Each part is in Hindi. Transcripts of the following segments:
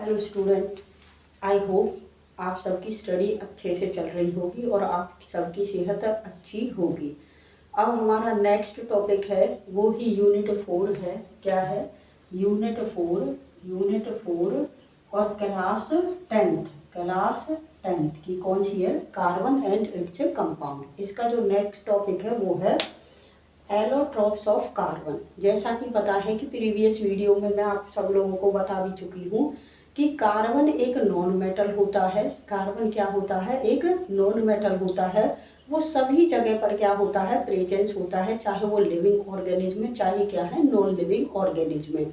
हेलो स्टूडेंट, आई होप आप सबकी स्टडी अच्छे से चल रही होगी और आप सबकी सेहत अच्छी होगी। अब हमारा नेक्स्ट टॉपिक है वो ही यूनिट 4 है। क्या है? यूनिट 4 और क्लास 10th की कौन सी है? Carbon and its compound. इसका जो नेक्स्ट टॉपिक है वो है एलोट्रॉप्स ऑफ कार्बन। जैसा कि पता है कि प्रीवियस वीडियो में मैं आप सब लोगों को बता भी चुकी हूँ कि कार्बन एक नॉन मेटल होता है। कार्बन क्या होता है? एक नॉन मेटल होता है। वो सभी जगह पर क्या होता है? प्रेजेंस होता है, चाहे वो लिविंग ऑर्गेनिज्म में, चाहे क्या है नॉन लिविंग ऑर्गेनिज्म में,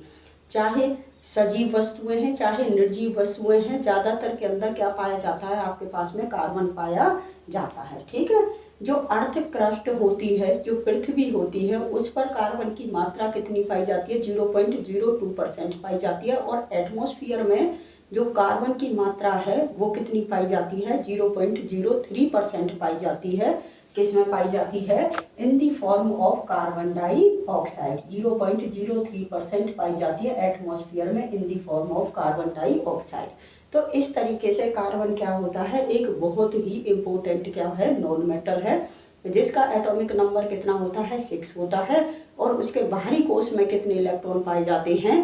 चाहे सजीव वस्तुएं हैं चाहे निर्जीव वस्तुएं हैं। ज़्यादातर के अंदर क्या पाया जाता है? आपके पास में कार्बन पाया जाता है। ठीक है। जो अर्थ क्रस्ट होती है, जो पृथ्वी होती है, उस पर कार्बन की मात्रा कितनी पाई जाती है? 0.02% पाई जाती है। और एटमॉस्फेयर में जो कार्बन की मात्रा है वो कितनी पाई जाती है? 0.03% पाई जाती है। किसमें पाई जाती है? In the form of carbon dioxide. 0.03% पाई जाती है एटमॉस्फेयर में in the form of carbon dioxide. तो इस तरीके से कार्बन क्या होता है? एक बहुत ही इम्पोर्टेंट क्या है? नॉन मेटल है, जिसका एटॉमिक नंबर कितना होता है? 6 होता है। और उसके बाहरी कोश में कितने इलेक्ट्रॉन पाए जाते हैं?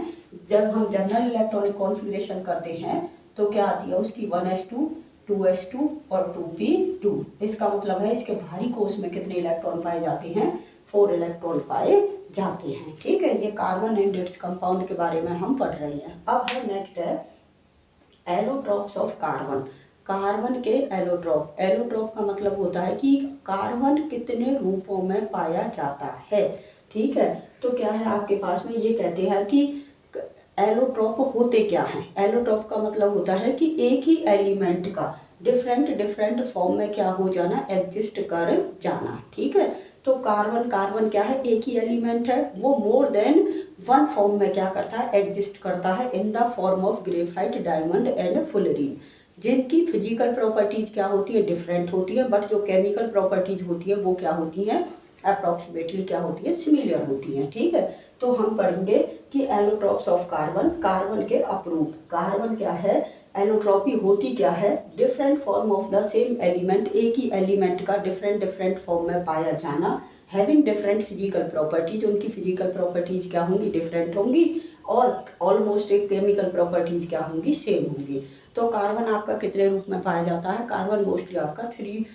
जब हम जनरल इलेक्ट्रॉनिक कॉन्फ़िगरेशन करते हैं तो क्या आती है उसकी? 1s2 2s2 और 2p2। इसका मतलब है इसके बाहरी कोश में कितने इलेक्ट्रॉन पाए जाते हैं? 4 इलेक्ट्रॉन पाए जाते हैं। ठीक है। ये कार्बन एंड इट्स कंपाउंड के बारे में हम पढ़ रहे हैं। अब है नेक्स्ट है एलोट्रॉप्स ऑफ कार्बन। कार्बन के एलोट्रॉप। एलोट्रॉप का मतलब होता है कि कार्बन कितने रूपों में पाया जाता है। ठीक है। तो क्या है आपके पास में? ये कहते हैं कि एलोट्रॉप होते क्या हैं? एलोट्रॉप का मतलब होता है कि एक ही एलिमेंट का डिफरेंट फॉर्म में क्या हो जाना? एग्जिस्ट कर जाना। ठीक है। तो कार्बन क्या है? एक ही एलिमेंट है। वो मोर देन वन फॉर्म में क्या करता है? एग्जिस्ट करता है in the form of graphite, diamond and fullerene, जिनकी फिजिकल प्रॉपर्टीज क्या होती है? डिफरेंट होती है, बट जो केमिकल प्रॉपर्टीज होती है वो क्या होती है? अप्रॉक्सीमेटली क्या होती है? सिमिलर होती है। ठीक है। तो हम पढ़ेंगे कि एलोट्रॉप्स ऑफ कार्बन, कार्बन के अपरूप। कार्बन क्या है? एलोट्रॉपी होती क्या है? Different form of the same element, एक ही एलिमेंट का डिफरेंट फॉर्म में पाया जाना, हैविंग डिफरेंट फिजिकल प्रॉपर्टीज। उनकी फिजिकल प्रॉपर्टीज क्या होंगी? डिफरेंट होंगी। और ऑलमोस्ट एक केमिकल प्रॉपर्टीज क्या होंगी? सेम होंगी। तो कार्बन आपका कितने रूप में पाया जाता है? कार्बन मोस्टली आपका 3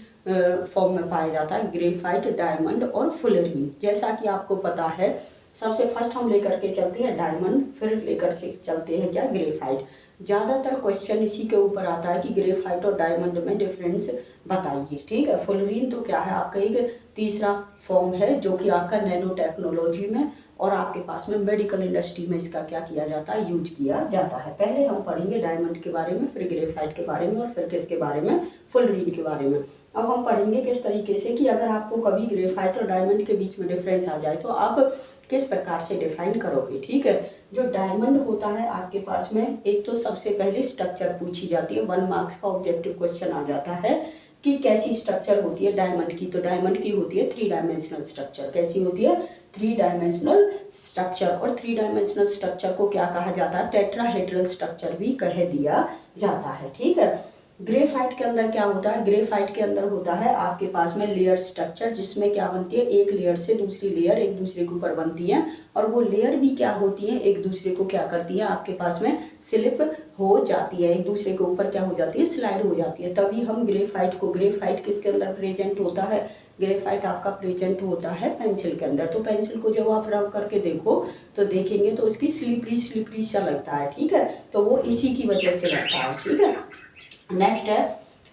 फॉर्म में पाया जाता है, ग्रेफाइट, डायमंड और फुलरीन। जैसा कि आपको पता है, सबसे फर्स्ट हम लेकर के चलते हैं डायमंड, फिर लेकर चलते हैं क्या? ग्रेफाइट। ज़्यादातर क्वेश्चन इसी के ऊपर आता है कि ग्रेफाइट और डायमंड में डिफरेंस बताइए। ठीक है। फुलरीन तो क्या है? आपका एक तीसरा फॉर्म है जो कि आपका नैनो टेक्नोलॉजी में और आपके पास में मेडिकल इंडस्ट्री में इसका क्या किया जाता है? यूज किया जाता है। पहले हम पढ़ेंगे डायमंड के बारे में, फिर ग्रेफाइट के बारे में और फिर किसके बारे में? फुलरीन के बारे में। अब हम पढ़ेंगे किस तरीके से कि अगर आपको कभी ग्रेफाइट और डायमंड के बीच में डिफरेंस आ जाए तो आप किस प्रकार से डिफाइन करोगे। ठीक है। जो डायमंड होता है आपके पास में, एक तो सबसे पहले स्ट्रक्चर पूछी जाती है, 1 मार्क्स का ऑब्जेक्टिव क्वेश्चन आ जाता है कि कैसी स्ट्रक्चर होती है डायमंड की। तो डायमंड की होती है 3 डायमेंशनल स्ट्रक्चर। कैसी होती है? 3 डायमेंशनल स्ट्रक्चर। और 3 डायमेंशनल स्ट्रक्चर को क्या कहा जाता है? टेट्राहेड्रल स्ट्रक्चर भी कह दिया जाता है। ठीक है। ग्रेफाइट के अंदर क्या होता है? ग्रेफाइट के अंदर होता है आपके पास में लेयर स्ट्रक्चर, जिसमें क्या बनती है? एक लेयर से दूसरी लेयर एक दूसरे के ऊपर बनती है। और वो लेयर भी क्या होती है? एक दूसरे को क्या करती है? आपके पास में स्लिप हो जाती है, एक दूसरे के ऊपर क्या हो जाती है? स्लाइड हो जाती है। तभी हम ग्रेफाइट को, ग्रेफाइट किसके अंदर प्रेजेंट होता है? ग्रेफाइट आपका प्रेजेंट होता है पेंसिल के अंदर। तो पेंसिल को जब आप रब करके देखो तो देखेंगे तो उसकी स्लिपरी सा लगता है। ठीक है। तो वो इसी की वजह से लगता है। ठीक है। नेक्स्ट है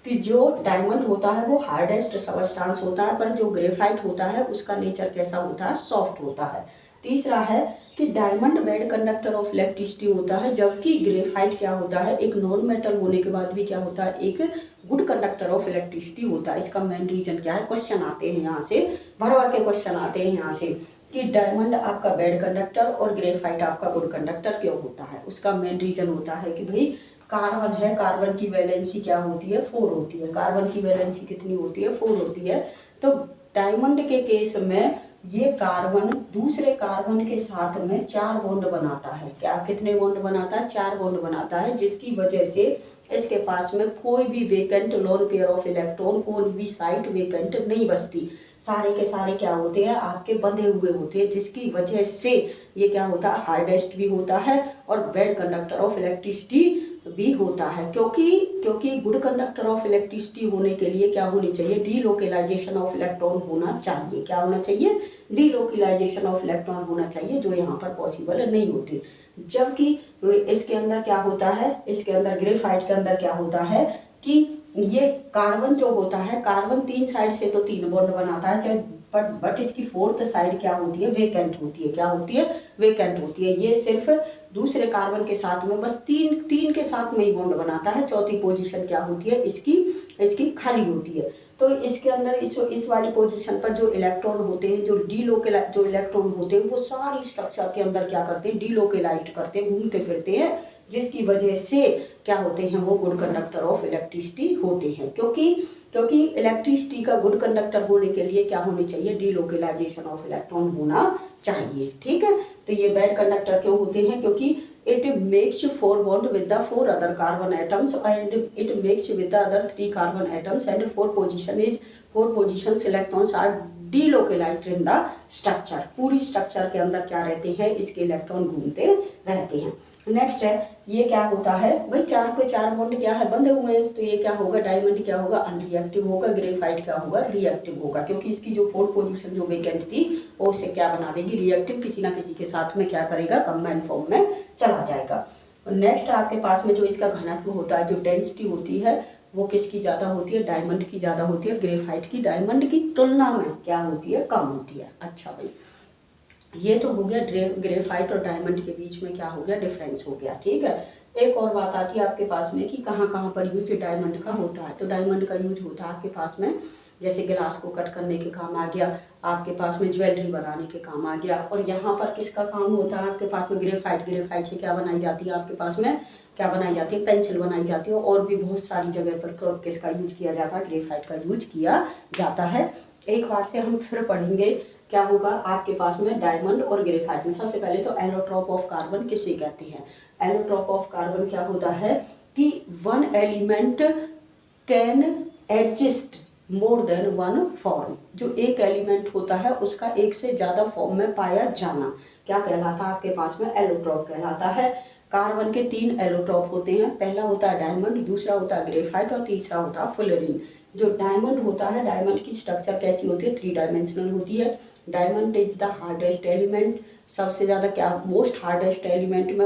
कि जो डायमंड होता है वो हार्डेस्ट सबस्टांस होता है, पर जो ग्रेफाइट होता है उसका नेचर कैसा होता है? सॉफ्ट होता है। तीसरा है कि diamond bad conductor of electricity होता है, जबकि ग्रेफाइट क्या होता है? एक नॉन मेटल होने के बाद भी क्या होता है? एक गुड कंडक्टर ऑफ इलेक्ट्रिसिटी होता है। इसका मेन रीजन क्या है? क्वेश्चन आते हैं यहाँ से, भर के क्वेश्चन आते हैं यहाँ से कि डायमंड आपका बैड कंडक्टर और ग्रेफाइट आपका गुड कंडक्टर क्यों होता है। उसका मेन रीजन होता है कि भाई कार्बन है, कार्बन की वैलेंसी क्या होती है? 4 होती है। कार्बन की वैलेंसी कितनी होती है? 4 होती है। तो डायमंड के केस में ये कार्बन दूसरे कार्बन के साथ में 4 बॉन्ड बनाता है। क्या कितने बॉन्ड बनाता है? 4 बॉन्ड बनाता है, जिसकी वजह से इसके पास में कोई भी vacant lone pair of electron, कोई भी साइट वेकेंट नहीं बचती। सारे के सारे क्या होते हैं? आपके बंधे हुए होते हैं, जिसकी वजह से ये क्या होता है? हार्डेस्ट भी होता है और बेड कंडक्टर ऑफ इलेक्ट्रिसिटी भी होता है। क्योंकि गुड कंडक्टर ऑफ इलेक्ट्रिसिटी होने के लिए क्या होनी चाहिए? डीलोकेलाइजेशन ऑफ इलेक्ट्रॉन होना चाहिए। क्या होना चाहिए? डीलोकेलाइजेशन ऑफ इलेक्ट्रॉन होना चाहिए, जो यहाँ पर पॉसिबल नहीं होती। जबकि इसके अंदर क्या होता है? इसके अंदर ग्रेफाइट के अंदर क्या होता है कि ये कार्बन जो होता है, कार्बन 3 साइड से तो 3 बॉन्ड बनाता है, बट इसकी 4th साइड क्या होती है? वेकेंट होती है। क्या होती है? वेकेंट होती है। ये सिर्फ दूसरे कार्बन के साथ में बस तीन के साथ में ही बॉन्ड बनाता है। चौथी पोजीशन क्या होती है? इसकी खाली होती है। तो इसके अंदर इस वाली पोजीशन पर जो इलेक्ट्रॉन होते हैं, जो इलेक्ट्रॉन होते हैं, वो सारी स्ट्रक्चर के अंदर क्या करते हैं? डीलोकेलाइज्ड करते हैं, घूमते फिरते हैं, जिसकी वजह से क्या होते हैं? वो गुड कंडक्टर ऑफ इलेक्ट्रिसिटी होते हैं। क्योंकि इलेक्ट्रिसिटी का गुड कंडक्टर होने के लिए क्या होनी चाहिए? डीलोकेलाइजेशन ऑफ इलेक्ट्रॉन होना चाहिए। ठीक है, तो ये बैड कंडक्टर क्यों होते हैं? क्योंकि it makes 4 bond with the 4 other carbon atoms and it makes with the other 3 carbon atoms and 4 positions electrons are delocalized in the structure। पूरी स्ट्रक्चर के अंदर क्या रहते हैं? इसके इलेक्ट्रॉन घूमते रहते हैं। नेक्स्ट है, ये क्या होता है भाई? 4 के 4 बॉन्ड क्या है? बंधे हुए हैं, तो ये क्या होगा? डायमंड क्या होगा? अनरिएक्टिव होगा। ग्रेफाइट क्या होगा? रिएक्टिव होगा, क्योंकि इसकी जो 4th पोजीशन जो वेकेंट थी वो उसे क्या बना देगी? रिएक्टिव। किसी ना किसी के साथ में क्या करेगा? कंबाइन फॉर्म में चला जाएगा। नेक्स्ट आपके पास में जो इसका घनत्व होता है, जो डेंसिटी होती है, वो किसकी ज़्यादा होती है? डायमंड की ज़्यादा होती है। ग्रेफाइट की डायमंड की तुलना में क्या होती है? कम होती है। अच्छा भाई, ये तो हो गया ग्रेफाइट और डायमंड के बीच में क्या हो गया? डिफरेंस हो गया। ठीक है, एक और बात आती है आपके पास में कि कहाँ कहाँ पर यूज डायमंड का होता है। तो डायमंड का यूज होता है आपके पास में, जैसे गिलास को कट करने के काम आ गया, आपके पास में ज्वेलरी बनाने के काम आ गया। और यहाँ पर किसका काम होता है आपके पास में? ग्रेफाइट से क्या बनाई जाती है आपके पास में? क्या बनाई जाती है? पेंसिल बनाई जाती है। और भी बहुत सारी जगह पर किसका यूज किया जाता है? ग्रेफाइट का यूज किया जाता है। एक बार से हम फिर पढ़ेंगे क्या होगा आपके पास में डायमंड और ग्रेफाइट में। सबसे पहले तो एलोट्रोप ऑफ कार्बन किसे कहते हैं? एलोट्रोप ऑफ कार्बन क्या होता है कि 1 element can exist more than 1 form. जो एक एलिमेंट होता है उसका एक से ज़्यादा फॉर्म में पाया जाना क्या कहलाता है आपके पास में? एलोट्रोप कहलाता है। कार्बन के 3 एलोट्रोप होते हैं। पहला होता है डायमंड, दूसरा होता है ग्रेफाइट और तीसरा होता है फुलरीन। जो डायमंड होता है, डायमंड की स्ट्रक्चर कैसी होती है? 3 डायमेंशनल होती है। Diamond is the hardest element. सबसे ज़्यादा क्या? मोस्ट हार्डेस्ट एलिमेंट में,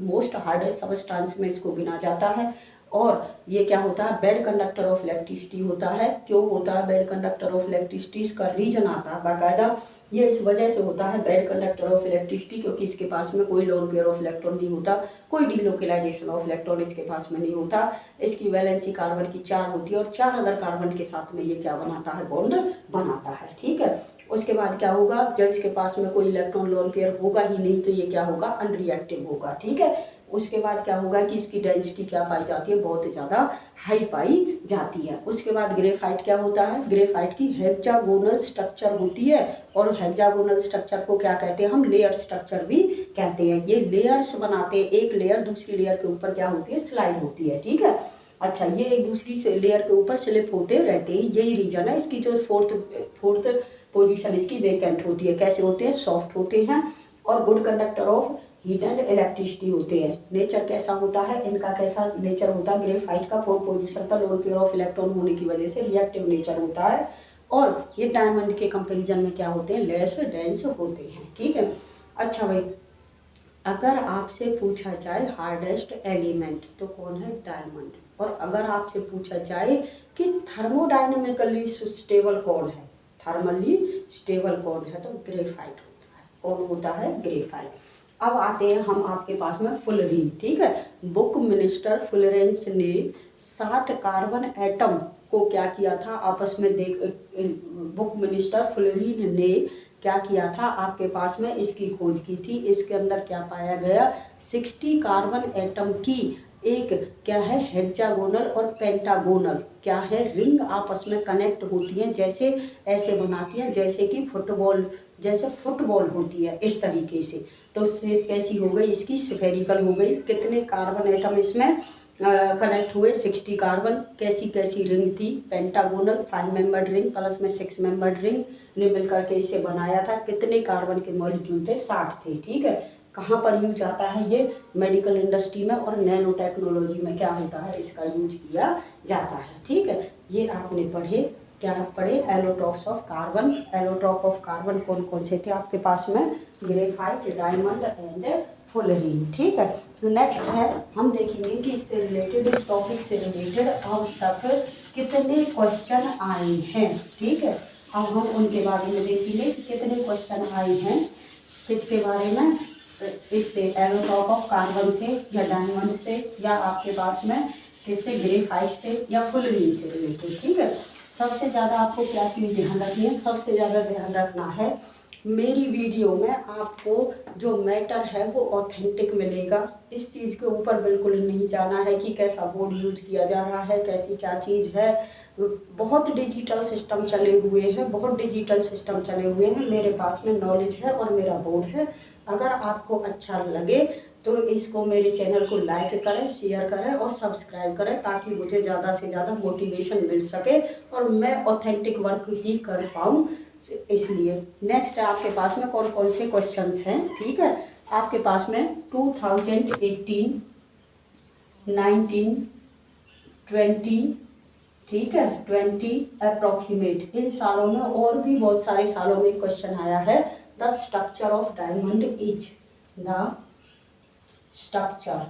मोस्ट हार्डेस्ट सबस्टांस में इसको गिना जाता है। और ये क्या होता है? बेड कंडक्टर ऑफ इलेक्ट्रिसिटी होता है। क्यों होता है बेड कंडक्टर ऑफ इलेक्ट्रिसिटी? इसका रीजन आता है बाकायदा। ये इस वजह से होता है बेड कंडक्टर ऑफ इलेक्ट्रिसिटी, क्योंकि इसके पास में कोई लोन पेयर ऑफ इलेक्ट्रॉन नहीं होता, कोई डीलोकेलाइजेशन ऑफ इलेक्ट्रॉन इसके पास में नहीं होता। इसकी वैलेंसी कार्बन की 4 होती है और 4 अदर कार्बन के साथ में ये क्या बनाता है? बॉन्ड बनाता है। ठीक है, उसके बाद क्या होगा? जब इसके पास में कोई इलेक्ट्रॉन लोन पेयर होगा ही नहीं तो ये क्या होगा? अनरिएक्टिव होगा। ठीक है, उसके बाद क्या होगा कि इसकी डेंसिटी क्या पाई जाती है? बहुत ज़्यादा हाई पाई जाती है। उसके बाद ग्रेफाइट क्या होता है? ग्रेफाइट की हेक्सागोनल स्ट्रक्चर होती है। और हेक्सागोनल स्ट्रक्चर को क्या कहते हैं हम? लेयर स्ट्रक्चर भी कहते हैं। ये लेयर्स बनाते हैं, एक लेयर दूसरी लेयर के ऊपर क्या होती है? स्लाइड होती है। ठीक है, अच्छा, ये एक दूसरी से लेयर के ऊपर स्लिप होते रहते हैं। यही रीजन है इसकी जो फोर्थ पोजीशन इसकी वेकेंट होती है। कैसे होते हैं? सॉफ्ट होते हैं और good conductor of heat and electricity होते हैं। नेचर कैसा होता है इनका? कैसा नेचर होता है? ग्रेफाइट का 4th पोजीशन पर लोन पेयर ऑफ इलेक्ट्रॉन होने की वजह से रिएक्टिव नेचर होता है। और ये डायमंड के कंपेरिजन में क्या होते हैं? लेस डेंस होते हैं। ठीक है, अच्छा भाई, अगर आपसे पूछा जाए हार्डेस्ट एलिमेंट तो कौन है? डायमंड। और अगर आपसे पूछा जाए कि थर्मोडायनेमिकली स्टेबल कौन है, थर्मली स्टेबल कौन है, तो ग्रेफाइट होता है। कौन होता है? ग्रेफाइट। अब आते हैं हम आपके पास में फुलरीन। ठीक है, बुक मिनिस्टर फुलरेंस ने 60 कार्बन एटम को क्या किया था? आपस में बुक मिनिस्टर फुलरीन ने क्या किया था? आपके पास में इसकी खोज की थी। इसके अंदर क्या पाया गया? 60 कार्बन एटम की एक क्या है? हेक्सागोनल और पेंटागोनल क्या है? रिंग आपस में कनेक्ट होती हैं, जैसे ऐसे बनाती हैं जैसे कि फुटबॉल जैसे फुटबॉल होती है इस तरीके से। तो शेप कैसी हो गई इसकी, स्फेरिकल हो गई। कितने कार्बन एटम इसमें कनेक्ट हुए, 60 कार्बन। कैसी कैसी रिंग थी, पेंटागोनल 5 मेंबर्ड रिंग प्लस में 6 मेंबर्ड रिंग ने मिलकर के इसे बनाया था। कितने कार्बन के मॉलिक्यूल थे, 60 थे। ठीक है, कहाँ पर यूज आता है ये, मेडिकल इंडस्ट्री में और नैनो टेक्नोलॉजी में क्या होता है, इसका यूज किया जाता है। ठीक है, ये आपने पढ़े, क्या पढ़े, allotropes of carbon. Allotrope of carbon कौन कौन से थे आपके पास में, ग्रेफाइट, डायमंड एंड फुलरीन। ठीक है, नेक्स्ट है हम देखेंगे कि इससे रिलेटेड, इस टॉपिक से रिलेटेड अब तक कितने क्वेश्चन आए हैं। ठीक है, अब हम उनके बारे में देखेंगे कि कितने क्वेश्चन आए हैं, किसके बारे में, इससे एलोट्रॉप ऑफ कार्बन से या डायमंड से या आपके पास में किससे, ग्रेफाइट से या फुलरीन से रिलेटेड। ठीक है, सबसे ज़्यादा आपको क्या चीज़ ध्यान रखनी है, सबसे ज़्यादा ध्यान रखना है मेरी वीडियो में आपको जो मैटर है वो ऑथेंटिक मिलेगा। इस चीज़ के ऊपर बिल्कुल नहीं जाना है कि कैसा बोर्ड यूज किया जा रहा है, कैसी क्या चीज़ है। बहुत डिजिटल सिस्टम चले हुए हैं, बहुत डिजिटल सिस्टम चले हुए हैं। मेरे पास में नॉलेज है और मेरा बोर्ड है। अगर आपको अच्छा लगे तो इसको, मेरे चैनल को लाइक करें, शेयर करें और सब्सक्राइब करें, ताकि मुझे ज़्यादा से ज़्यादा मोटिवेशन मिल सके और मैं ऑथेंटिक वर्क ही कर पाऊँ। इसलिए नेक्स्ट है आपके पास में कौन कौन से क्वेश्चंस हैं। ठीक है, आपके पास में 2018, 19, 20, ठीक है, 20 अप्रोक्सीमेट, इन सालों में और भी बहुत सारे सालों में क्वेश्चन आया है। The structure of diamond is, the structure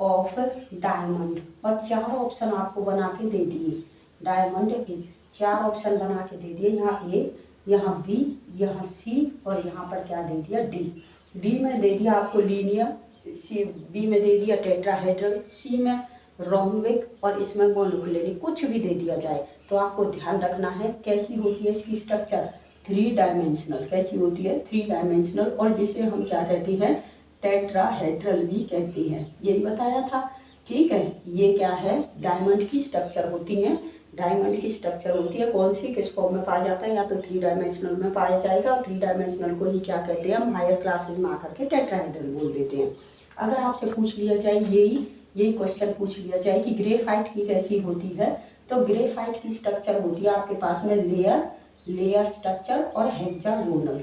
of diamond, और 4 ऑप्शन आपको बना के दे दिए। डायमंड इज 4 ऑप्शन बना के दे दिए, यहाँ ए, यहाँ बी, यहाँ सी और यहाँ पर क्या दे दिया, डी। डी में दे दिया आपको लीनियर, सी, बी में दे दिया टेट्राहेड्रल, सी में रोम्बिक और इसमें मोनोक्लिनिक, कुछ भी दे दिया जाए। तो आपको ध्यान रखना है कैसी होती है इसकी स्ट्रक्चर, 3 डायमेंशनल। कैसी होती है, 3 डायमेंशनल, और जिसे हम क्या कहते हैं, टेट्राहेड्रल भी कहते हैं, यही बताया था। ठीक है, ये क्या है, डायमंड की स्ट्रक्चर होती है। डायमंड की स्ट्रक्चर होती है कौन सी, किस फॉर्म में पाया जाता है, या तो 3 डायमेंशनल में पाया जाएगा, और 3 डायमेंशनल को ही क्या कहते हैं, हम हायर क्लासेज में आकर के टेट्राहेड्रल बोल देते हैं। अगर आपसे पूछ लिया जाए यही क्वेश्चन पूछ लिया जाए कि ग्रेफाइट की कैसी होती है, तो ग्रेफाइट की स्ट्रक्चर होती है आपके पास में लेयर स्ट्रक्चर और हेक्सागोनल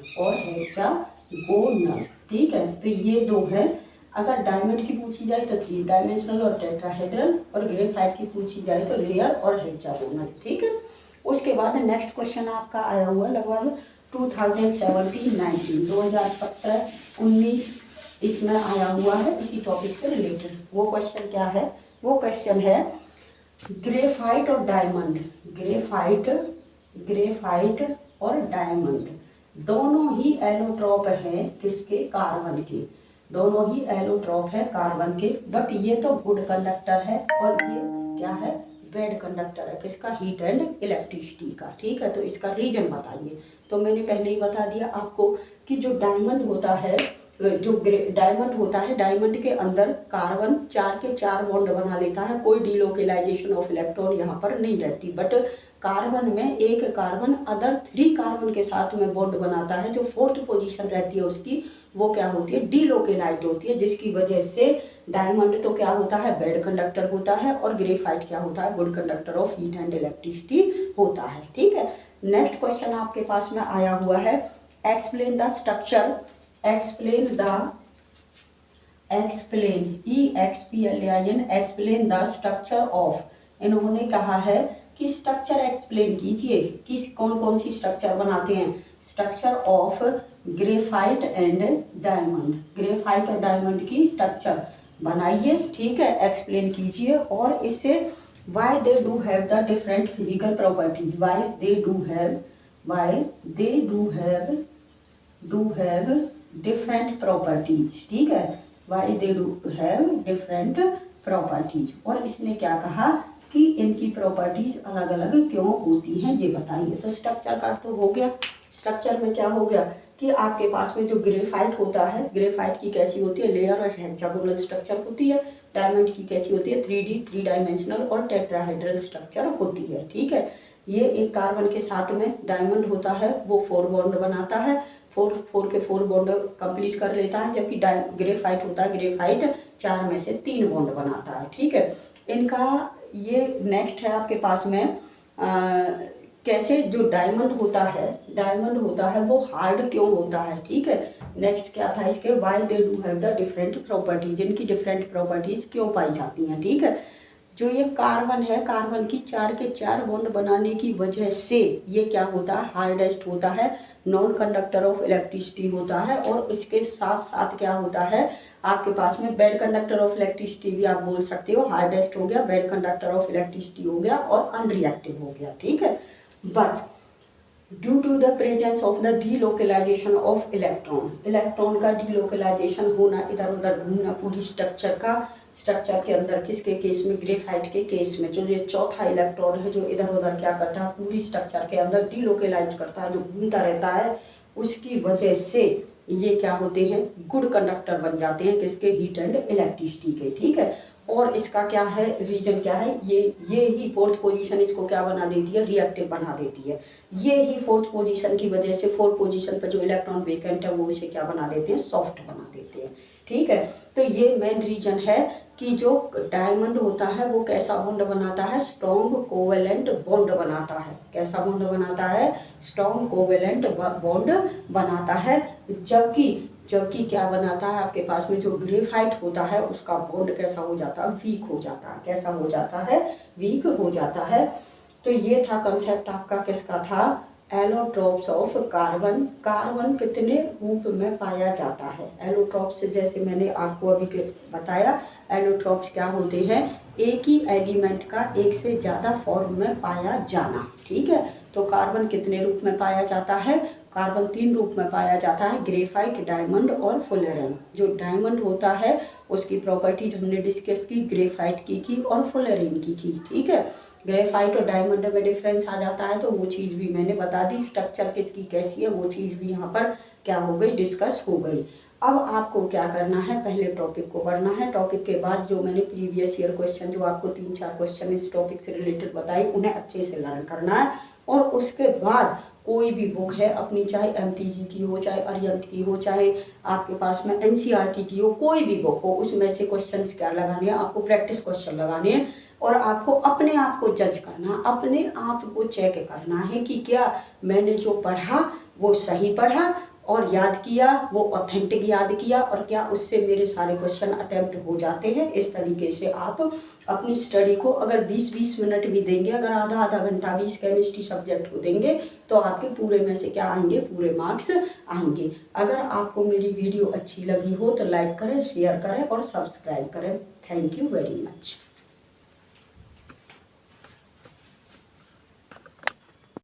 ठीक है, तो ये 2 है। अगर डायमंड की पूछी जाए तो 3 डायमेंशनल और टेट्राहेड्रल, और ग्रेफाइट की पूछी जाए तो लेयर और हेक्सागोनल। ठीक है, उसके बाद नेक्स्ट क्वेश्चन आपका आया हुआ लगभग 2017-19, 2017-19 इसमें आया हुआ है, इसी टॉपिक से रिलेटेड। वो क्वेश्चन क्या है, वो क्वेश्चन है ग्रेफाइट और डायमंड, ग्रेफाइट और डायमंड दोनों ही एलोट्रॉप हैं किसके, कार्बन के। दोनों ही एलोट्रॉप है कार्बन के, बट ये तो गुड कंडक्टर है और ये क्या है, बैड कंडक्टर है, किसका, हीट एंड इलेक्ट्रिसिटी का। ठीक है, तो इसका रीजन बताइए। तो मैंने पहले ही बता दिया आपको कि जो डायमंड होता है, डायमंड होता है, डायमंड के अंदर कार्बन 4 के 4 बॉन्ड बना लेता है, कोई डीलोकेलाइजेशन ऑफ इलेक्ट्रॉन यहाँ पर नहीं रहती। बट कार्बन में एक कार्बन अदर 3 कार्बन के साथ में बॉन्ड बनाता है, जो 4th पोजीशन रहती है उसकी, वो क्या होती है, डीलोकेलाइज्ड होती है, जिसकी वजह से डायमंड तो क्या होता है, बैड कंडक्टर होता है, और ग्रेफाइट क्या होता है, good conductor of heat and electricity होता है। ठीक है, नेक्स्ट क्वेश्चन आपके पास में आया हुआ है, explain the structure, explain the structure of, इन्होंने कहा है कि स्ट्रक्चर एक्सप्लेन कीजिए कि कौन कौन सी स्ट्रक्चर बनाते हैं, structure of graphite and diamond, graphite और डायमंड की स्ट्रक्चर बनाइए। ठीक है, एक्सप्लेन कीजिए, और इससे why they do have the different physical properties, why they do have different properties. ठीक है, why they do have different properties, और इसने क्या कहा कि इनकी प्रॉपर्टीज अलग अलग क्यों होती हैं, ये बताइए। तो स्ट्रक्चर का तो हो गया, स्ट्रक्चर में क्या हो गया कि आपके पास में जो ग्रेफाइट होता है, ग्रेफाइट की कैसी होती है, लेयर और हेक्सागोनल स्ट्रक्चर होती है। डायमंड की कैसी होती है, 3D 3 डायमेंशनल और टेट्राहेड्रल स्ट्रक्चर होती है। ठीक है, ये एक कार्बन के साथ में डायमंड होता है, वो 4 बॉन्ड बनाता है, 4 बॉन्ड कंप्लीट कर लेता है, जबकि ग्रेफाइट होता है, ग्रेफाइट 4 में से 3 बॉन्ड बनाता है। ठीक है, इनका ये नेक्स्ट है आपके पास में कैसे जो डायमंड होता है वो हार्ड क्यों होता है। ठीक है, नेक्स्ट क्या था इसके, why they do have the different properties, इनकी डिफरेंट प्रॉपर्टीज क्यों पाई जाती हैं। ठीक है, जो ये कार्बन है, कार्बन की 4 के 4 बॉन्ड बनाने की वजह से ये क्या होता है, हार्डेस्ट होता है, नॉन कंडक्टर ऑफ इलेक्ट्रिसिटी होता है, और इसके साथ साथ क्या होता है आपके पास में बैड कंडक्टर ऑफ इलेक्ट्रिसिटी भी आप बोल सकते हो, हार्डेस्ट हो गया, बैड कंडक्टर ऑफ इलेक्ट्रिसिटी हो गया, और अनरिएक्टिव हो गया। ठीक है, but due to the presence of the delocalisation of electron का डीलोकलाइजेशन होना, इधर उधर घूमना पूरी स्ट्रक्चर के अंदर, किसके केस में, ग्रेफाइट के केस में, जो ये चौथा इलेक्ट्रॉन है जो इधर उधर क्या करता है, पूरी स्ट्रक्चर के अंदर डीलोकलाइज करता है, जो घूमता रहता है, उसकी वजह से ये क्या होते हैं, गुड कंडक्टर बन जाते हैं, किसके, हीट एंड इलेक्ट्रिसिटी के। ठीक है, और इसका क्या है, रीजन क्या है, ये ही फोर्थ पोजीशन इसको क्या बना देती है, रिएक्टिव बना देती है। ये ही फोर्थ पोजीशन की वजह से, फोर्थ पोजीशन पर जो इलेक्ट्रॉन वेकेंट है वो इसे क्या बना देते हैं, सॉफ्ट बना देते हैं। ठीक है, तो ये मेन रीजन है कि जो डायमंड होता है वो कैसा बॉन्ड बनाता है, स्ट्रॉन्ग कोवेलेंट बॉन्ड बनाता है। कैसा बॉन्ड बनाता है, स्ट्रॉन्ग कोवेलेंट बॉन्ड बनाता है, जबकि क्या बनाता है आपके पास में जो ग्रेफाइट होता है उसका बॉन्ड कैसा हो जाता है, वीक हो जाता है। कैसा हो जाता है, वीक हो जाता है। तो ये था कंसेप्ट आपका, किसका था, एलोट्रॉप्स ऑफ कार्बन। कार्बन कितने रूप में पाया जाता है, एलोट्रॉप्स जैसे मैंने आपको अभी बताया, एलोट्रॉप्स क्या होते हैं, एक ही एलिमेंट का एक से ज़्यादा फॉर्म में पाया जाना। ठीक है, तो कार्बन कितने रूप में पाया जाता है, कार्बन 3 रूप में पाया जाता है, ग्रेफाइट, डायमंड और फुलेरिन। जो डायमंड होता है उसकी प्रॉपर्टीज हमने डिस्कस की, ग्रेफाइट की और फुलेरिन की। ठीक है, ग्रेफाइट और डायमंड में डिफरेंस आ जाता है, तो वो चीज़ भी मैंने बता दी, स्ट्रक्चर किसकी कैसी है वो चीज़ भी यहाँ पर क्या हो गई, डिस्कस हो गई। अब आपको क्या करना है, पहले टॉपिक को पढ़ना है, टॉपिक के बाद जो मैंने प्रीवियस ईयर क्वेश्चन, जो आपको 3-4 क्वेश्चन इस टॉपिक से रिलेटेड बताए, उन्हें अच्छे से लर्न करना है। और उसके बाद कोई भी बुक है अपनी, चाहे MTG की हो, चाहे अरिहंत की हो, चाहे आपके पास में NCERT की हो, कोई भी बुक हो, उसमें से क्वेश्चंस क्या लगाने हैं आपको, प्रैक्टिस क्वेश्चन लगाने हैं, और आपको अपने आप को जज करना, अपने आप को चेक करना है कि क्या मैंने जो पढ़ा वो सही पढ़ा और याद किया, वो ऑथेंटिक याद किया, और क्या उससे मेरे सारे क्वेश्चन अटेम्प्ट हो जाते हैं। इस तरीके से आप अपनी स्टडी को अगर 20-20 मिनट भी देंगे, अगर आधा घंटा भी इस केमिस्ट्री सब्जेक्ट को देंगे, तो आपके पूरे में से क्या आएंगे, पूरे मार्क्स आएंगे। अगर आपको मेरी वीडियो अच्छी लगी हो तो लाइक करें, शेयर करें और सब्सक्राइब करें। Thank you very much.